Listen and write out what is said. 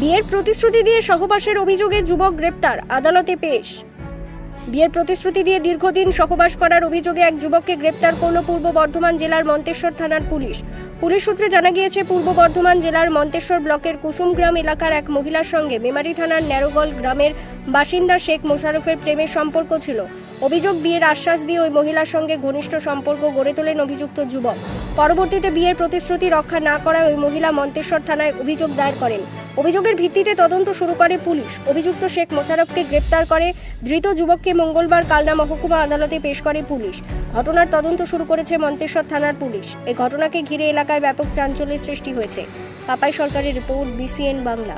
বিয়ের প্রতিশ্রুতি দিয়ে সহবাসের অভিযোগে যুবক গ্রেপ্তার, আদালতে পেশ। বিয়ের প্রতিশ্রুতি দিয়ে দীর্ঘদিন সহবাস করার অভিযোগে এক যুবককে গ্রেপ্তার করল পূর্ব বর্ধমান জেলার মন্তেশ্বর থানার পুলিশ। পুলিশ সূত্রে জানা গিয়েছে, পূর্ব বর্ধমান জেলার মন্তেশ্বর ব্লকের কুসুমগ্রাম এলাকার এক মহিলার সঙ্গে মেমারি থানার ন্যারোগল গ্রামের বাসিন্দা শেখ মোশাররফের প্রেমের সম্পর্ক ছিল। অভিযোগ, বিয়ের আশ্বাস দিয়ে ওই মহিলার সঙ্গে ঘনিষ্ঠ সম্পর্ক গড়ে তোলেন অভিযুক্ত যুবক। পরবর্তীতে বিয়ের প্রতিশ্রুতি রক্ষা না করায় ওই মহিলা মন্তেশ্বর থানায় অভিযোগ দায়ের করেন। অভিযোগের ভিত্তিতে তদন্ত শুরু করে পুলিশ। অভিযুক্ত শেখ মোশাররফকে গ্রেপ্তার করে। ধৃত যুবককে মঙ্গলবার কালনা মহকুমা আদালতে পেশ করে পুলিশ। ঘটনার তদন্ত শুরু করেছে মন্তেশ্বর থানার পুলিশ। এই ঘটনাকে ঘিরে এলাকায় ব্যাপক চাঞ্চল্যের সৃষ্টি হয়েছে। পাপাই সরকারের রিপোর্ট, BCN বাংলা।